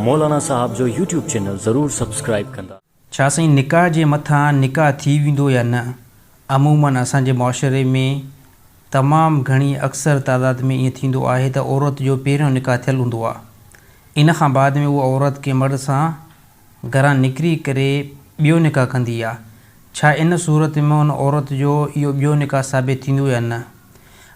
मौलाना साहब जो YouTube channel ज़रूर subscribe कंदा। छा साईं निकाह जे मथां निकाह थी वेंदो या न? अमूमन असांजे मुआशरे में तमामु घणी अक्सर तादाद में ईअं थींदो आहे त औरत जो पहिरियों निकाह थियल हूंदो आहे, इन खां बाद में उहा औरत कंहिं मर्द सां घरां निकिरी करे ॿियो निकाह कंदी आहे। छा इन सूरत में उन औरत जो इहो ॿियो निकाह साबित थींदो या न?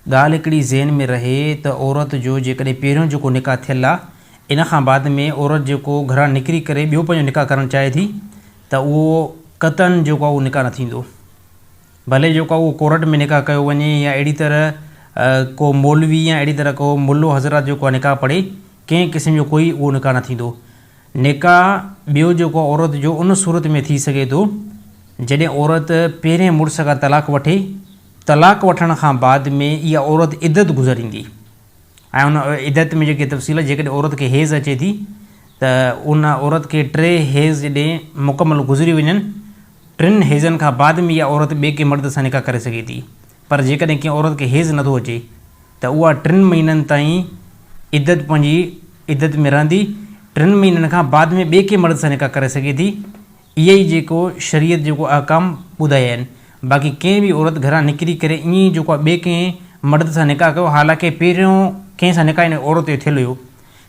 ॻाल्हि हिकिड़ी ज़हन में रहे त औरत जो जेकॾहिं पहिरियों जेको निकाह थियल आहे, इन खां बाद में औरत जेको घरां निकिरी करे ॿियो पंहिंजो निकाह करणु चाहे थी त उहो क़तन जेको आहे उहो निकाह न थींदो। भले जेको आहे उहो कोर्ट में निकाह कयो वञे या अहिड़ी तरह को मौलवी या अहिड़ी तरह को मुल्लो हज़रत जेको आहे निकाह पढ़े, कंहिं क़िस्म जो कोई उहो निकाह न थींदो। निकाह ॿियो जेको औरत जो उन सूरत में थी सघे थो जॾहिं औरत पहिरें मुड़ुस खां तलाक वठे, तलाक वठण खां बाद में इहा औरत इद्दत गुज़ारींदी ऐं उन इद्दत में जेके तफ़सील जेकॾहिं औरत खे हेज़ अचे थी त उन औरत खे 3 हेज़ जॾहिं मुकमल गुज़री वञनि, 3 हेज़नि खां बाद में इहा औरत ॿिए कंहिं मर्द सां निकाह करे सघे थी। पर जेकॾहिं कंहिं औरत खे हेज़ नथो अचे त उहा 3 महीननि ताईं इद्दत पंहिंजी इद्दत में रहंदी, 3 महीननि खां बाद में ॿिए कंहिं मर्द सां निकाह करे सघे थी। इहे ई जेको शरीयत जेको अहकाम ॿुधाया आहिनि। बाक़ी कंहिं बि औरत घरां निकिरी करे ईअं ई जेको आहे ॿिए कंहिं मर्द सां निकाह कयो, हालांकि पहिरियों कंहिं सां निकाह इन औरत जो थियल हुयो,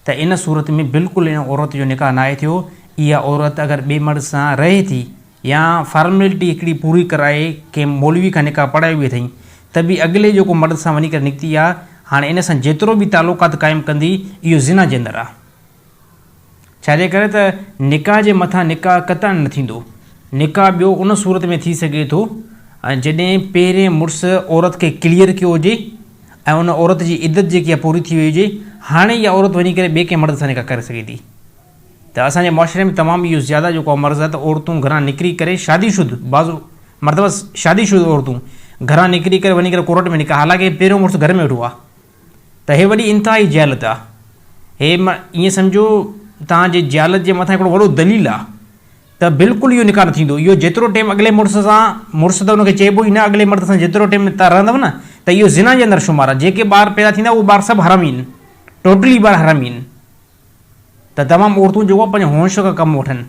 त इन सूरत में बिल्कुलु इन औरत जो निकाह नाहे थियो। इहा औरत अगरि ॿिए मर्द सां रहे थी या फॉर्मेलिटी हिकिड़ी पूरी कराए कंहिं मौलवी खां निकाह पढ़ाए हुई अथई, त बि अॻिले जेको मर्द सां वञी करे निकिती आहे, हाणे इन सां जेतिरो बि तालुकात क़ाइमु कंदी इहो ज़िना जे अंदरि आहे। छाजे करे त निकाह जे मथां निकाह क़तन न थींदो। निकाह ॿियो उन सूरत में थी सघे थो जॾहिं पहिरें मुड़ुस औरत खे क्लियर कयो हुजे ऐं उन औरत जी इद्दत जेकी आहे पूरी थी वई हुजे, हाणे इहा औरत वञी करे ॿिए कंहिं मर्द सां निकाह करे सघे थी। त असांजे मुआशरे में तमामु इहो ज़्यादा जेको आहे मर्ज़ आहे त औरतूं घरां निकिरी करे शादीशुदा बाज़ू मरतबा शादीशुदा औरतूं घरां निकिरी करे वञी करे कोर्ट में निकाह, हालांकि पहिरियों मुड़ुसु घर में वेठो आहे, त हे वॾी इंतिहाई जहालत आहे। हे ईअं सम्झो तव्हांजे जहालत जे मथां हिकिड़ो वॾो दलील आहे त बिल्कुलु इहो निकाह न थींदो। इहो जेतिरो टाइम अॻिले मुड़ुस सां, मुड़ुसु त हुनखे चइबो ई न, अॻिले मर्द सां जेतिरो टाइम तव्हां रहंदव न त इहो ज़िना जे अंदरि शुमार आहे। जेके ॿार पैदा थींदा उहे ॿार सभु हरामी आहिनि, टोटली ॿार हरामी आहिनि। त तमामु औरतूं जेको आहे पंहिंजे होश खां कमु वठनि।